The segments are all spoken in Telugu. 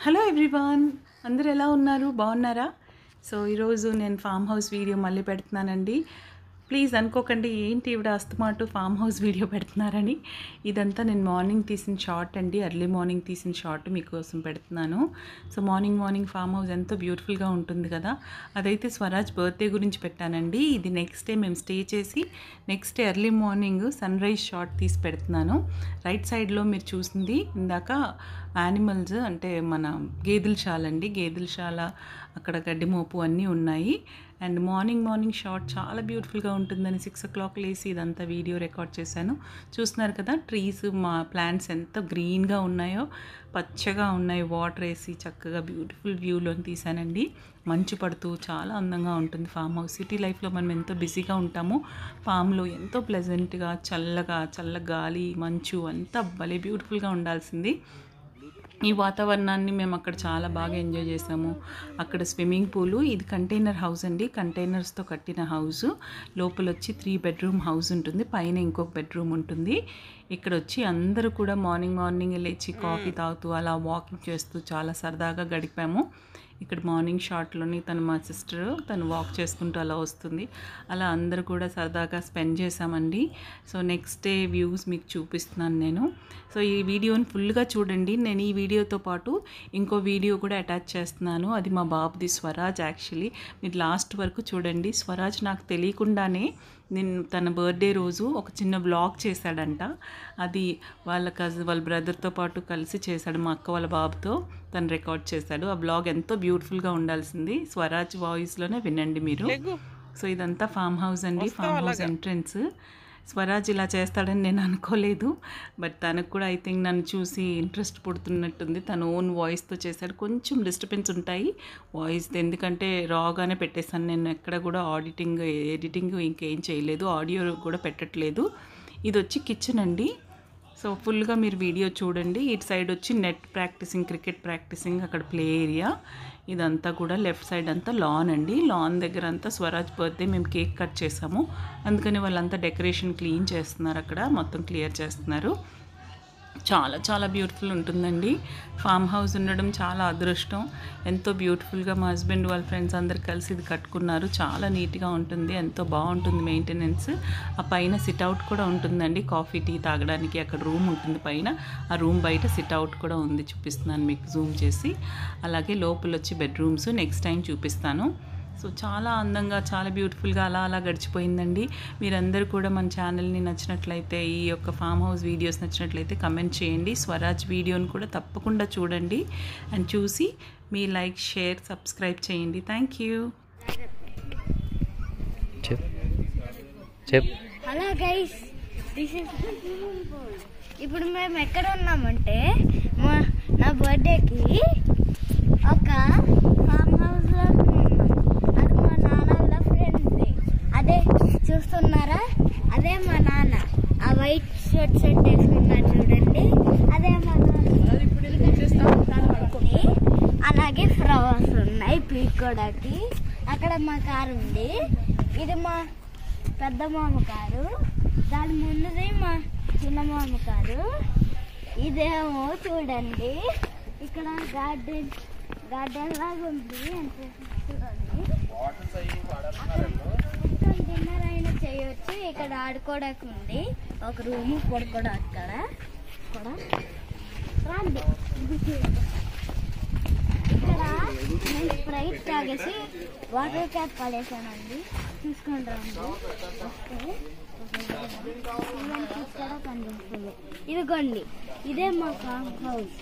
హలో ఎవ్రీవన్, అందరూ ఎలా ఉన్నారు? బాగున్నారా? సో ఈరోజు నేను ఫామ్ హౌస్ వీడియో మళ్ళీ పెడుతున్నానండి. ప్లీజ్ అనుకోకండి ఏంటి ఇవిడ అస్తమాటు ఫామ్ హౌస్ వీడియో పెడుతున్నారని. ఇదంతా నేను మార్నింగ్ తీసిన షార్ట్ అండి, ఎర్లీ మార్నింగ్ తీసిన షార్ట్ మీకోసం పెడుతున్నాను. సో మార్నింగ్ ఫామ్ హౌస్ ఎంతో బ్యూటిఫుల్గా ఉంటుంది కదా. అదైతే స్వరాజ్ బర్త్డే గురించి పెట్టానండి. ఇది నెక్స్ట్ డే మేము స్టే చేసి next day early morning sunrise shot తీసి పెడుతున్నాను. రైట్ సైడ్లో మీరు చూసింది ఇందాక యానిమల్స్ అంటే మన గేదెల అండి. గేదెల అక్కడ గడ్డి మోపు అన్నీ ఉన్నాయి. అండ్ మార్నింగ్ షాట్ చాలా బ్యూటిఫుల్గా ఉంటుందని 6 o'clock లేసి ఇదంతా వీడియో రికార్డ్ చేశాను. చూస్తున్నారు కదా ట్రీస్, మా ప్లాంట్స్ ఎంత గ్రీన్గా ఉన్నాయో, పచ్చగా ఉన్నాయి. వాటర్ వేసి చక్కగా బ్యూటిఫుల్ వ్యూలో తీసానండి. మంచు పడుతూ చాలా అందంగా ఉంటుంది ఫామ్ హౌస్. సిటీ లైఫ్లో మనం ఎంతో బిజీగా ఉంటాము, ఫామ్లో ఎంతో ప్లెజెంట్గా చల్ల గాలి, మంచు అంతా భలే బ్యూటిఫుల్గా ఉండాల్సింది. ఈ వాతావరణాన్ని మేము అక్కడ చాలా బాగా ఎంజాయ్ చేసాము. అక్కడ స్విమ్మింగ్ పూలు, ఇది కంటైనర్ హౌస్ అండి, కంటైనర్స్తో కట్టిన హౌస్. లోపల వచ్చి 3 bedroom హౌస్ ఉంటుంది, పైన ఇంకొక బెడ్రూమ్ ఉంటుంది. ఇక్కడ వచ్చి అందరూ కూడా మార్నింగ్ లేచి కాఫీ తాగుతూ అలా వాకింగ్ చేస్తూ చాలా సరదాగా గడిపాము. ఇక్కడ మార్నింగ్ షాట్లోని మా సిస్టర్ తను వాక్ చేసుకుంటూ అలా వస్తుంది. అలా అందరూ కూడా సరదాగా స్పెండ్ చేసామండి. సో నెక్స్ట్ డే వ్యూస్ మీకు చూపిస్తున్నాను నేను. సో ఈ వీడియోని ఫుల్గా చూడండి. నేను ఈ వీడియోతో పాటు ఇంకో వీడియో కూడా అటాచ్ చేస్తున్నాను. అది మా బాబుది, స్వరాజ్. యాక్చువల్లీ మీరు లాస్ట్ వరకు చూడండి. స్వరాజ్ నాకు తెలియకుండానే తన బర్త్డే రోజు ఒక చిన్న వ్లాగ్ చేశాడంట. అది వాళ్ళ బ్రదర్తో పాటు కలిసి చేశాడు, మా అక్క వాళ్ళ బాబుతో తను రికార్డ్ చేశాడు. ఆ వ్లాగ్ ఎంతో బ్యూటిఫుల్గా ఉండాల్సింది. స్వరాజ్ వాయిస్లోనే వినండి మీరు. సో ఇదంతా ఫామ్ హౌస్ అండి, ఫామ్ హౌస్ ఎంట్రన్స్. స్వరాజ్ ఇలా చేస్తాడని నేను అనుకోలేదు, బట్ తనకు కూడా ఐ థింక్ నన్ను చూసి ఇంట్రెస్ట్ పుడుతున్నట్టుంది. తన ఓన్ వాయిస్తో చేశాడు. కొంచెం డిస్టర్బెన్స్ ఉంటాయి వాయిస్, ఎందుకంటే రాగానే పెట్టేశాను నేను. ఎక్కడ కూడా ఎడిటింగ్ ఇంకేం చేయలేదు, ఆడియో కూడా పెట్టట్లేదు. ఇది వచ్చి కిచెన్ అండి. సో ఫుల్గా మీరు వీడియో చూడండి. ఇటు సైడ్ వచ్చి నెట్ ప్రాక్టీసింగ్, క్రికెట్ ప్రాక్టీసింగ్, అక్కడ ప్లే ఏరియా. ఇదంతా కూడా లెఫ్ట్ సైడ్ అంతా లాన్ అండి. లాన్ దగ్గర అంతా స్వరాజ్ బర్త్డే మేము కేక్ కట్ చేసాము, అందుకని వాళ్ళంతా డెకరేషన్ క్లీన్ చేస్తున్నారు, అక్కడ మొత్తం క్లియర్ చేస్తున్నారు. చాలా బ్యూటిఫుల్ ఉంటుందండి. ఫామ్ హౌస్ ఉండడం చాలా అదృష్టం. ఎంతో బ్యూటిఫుల్గా మా హస్బెండ్ వాళ్ళ ఫ్రెండ్స్ అందరు కలిసి ఇది కట్టుకున్నారు. చాలా నీట్గా ఉంటుంది, ఎంతో బాగుంటుంది మెయింటెనెన్స్. ఆ పైన సిట్అవుట్ కూడా ఉంటుందండి, కాఫీ టీ తాగడానికి. అక్కడ రూమ్ ఉంటుంది పైన, ఆ రూమ్ బయట సిట్అవుట్ కూడా ఉంది, చూపిస్తున్నాను మీకు జూమ్ చేసి. అలాగే లోపల వచ్చి బెడ్రూమ్స్ నెక్స్ట్ టైం చూపిస్తాను. సో చాలా అందంగా, చాలా బ్యూటిఫుల్గా అలా గడిచిపోయిందండి. మీరందరూ కూడా మన ఛానల్ని నచ్చినట్లయితే, ఈ యొక్క ఫామ్ హౌస్ వీడియోస్ నచ్చినట్లయితే కమెంట్ చేయండి. స్వరాజ్ వీడియోని కూడా తప్పకుండా చూడండి. అండ్ చూసి మీ లైక్, షేర్, సబ్స్క్రైబ్ చేయండి. Thank you. హలో గైస్, ఇప్పుడు మేము ఎక్కడ ఉన్నామంటే నా బర్త్డేకి ఒక ఫామ్ హౌస్లో ఉన్నాం. అది మా నాన్న వాళ్ళ ఫ్రెండ్ది. అదే చూస్తున్నారా, అదే మా నాన్న. ఆ వైట్ షర్ట్ వేసుకున్నారు చూడండి, అదే మా నాన్న. అలాగే ఫ్లవర్స్ ఉన్నాయి పీక్కోడానికి. అక్కడ మా కారు ఉంది, ఇది మా పెద్ద మామ కారు, దాని ముందుది మా చిన్న మామ కారు. ఇదేమో చూడండి ఇక్కడ గార్డెన్ లాగా ఉంది. డిన్నర్ అయినా చేయొచ్చు. ఇక్కడ ఆడుకోవడానికి ఉంది ఒక రూము, పడుకోవడం అక్కడ కూడా రండి. ఇక్కడ నేను స్ప్రైట్ తాగేసి వాటర్ క్యాప్ పడేసానండి, చూసుకొని రండి. ఇక్కడ కనిపిస్తుంది, ఇదిగోండి ఇదే మా ఫామ్ హౌస్.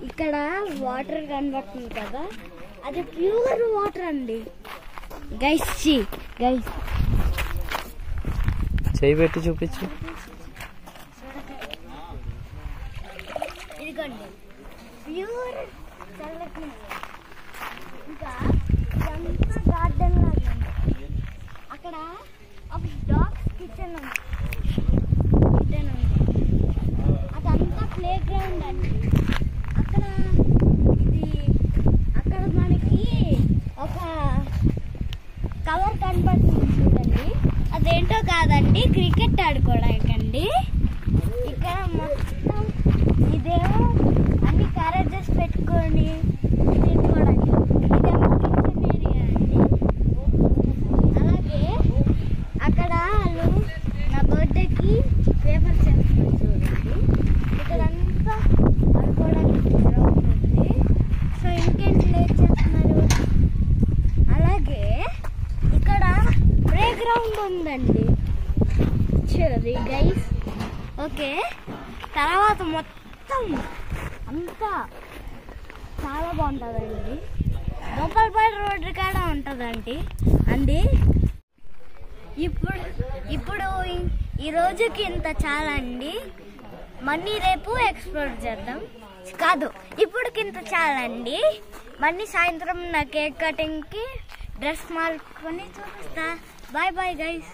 ఇక్కడ వాటర్ కనబడుతుంది కదా, అది ప్యూర్ వాటర్ అండి. గైస్ చేయి పెట్టి చూపించు. ఇదిగోండి ప్యూర్ చల్లటి నీళ్ళు. ఇంకా ఇదంతా గార్డెన్ లాగా ఉంది. అక్కడ ఒక డాగ్స్ కిచెన్ ఉంది, అదంతా ప్లే గ్రౌండ్ అండి. అక్కడ మనకి ఒక కవర్ కనబడుతుంది చూడండి, అదేంటో కాదండి, క్రికెట్ ఆడుకోవడానికండి. ఇక్కడ మొత్తం ఇదేమో అన్ని క్యారేజెస్ పెట్టుకొని ఓకే, తర్వాత మొత్తం అంతా చాలా బాగుంటుందండి. దొంపలపాడు రోడ్డు కాడ ఉంటుందండి అండి. ఇప్పుడు ఈ రోజుకి ఇంత చాలా అండి. మళ్ళీ రేపు ఎక్స్ప్లోర్ చేద్దాం. కాదు, ఇప్పుడుకి ఇంత చాలా అండి. మళ్ళీ సాయంత్రం నా కేక్ కటింగ్కి డ్రెస్ మార్చుకొని చూపిస్తా. Bye bye guys.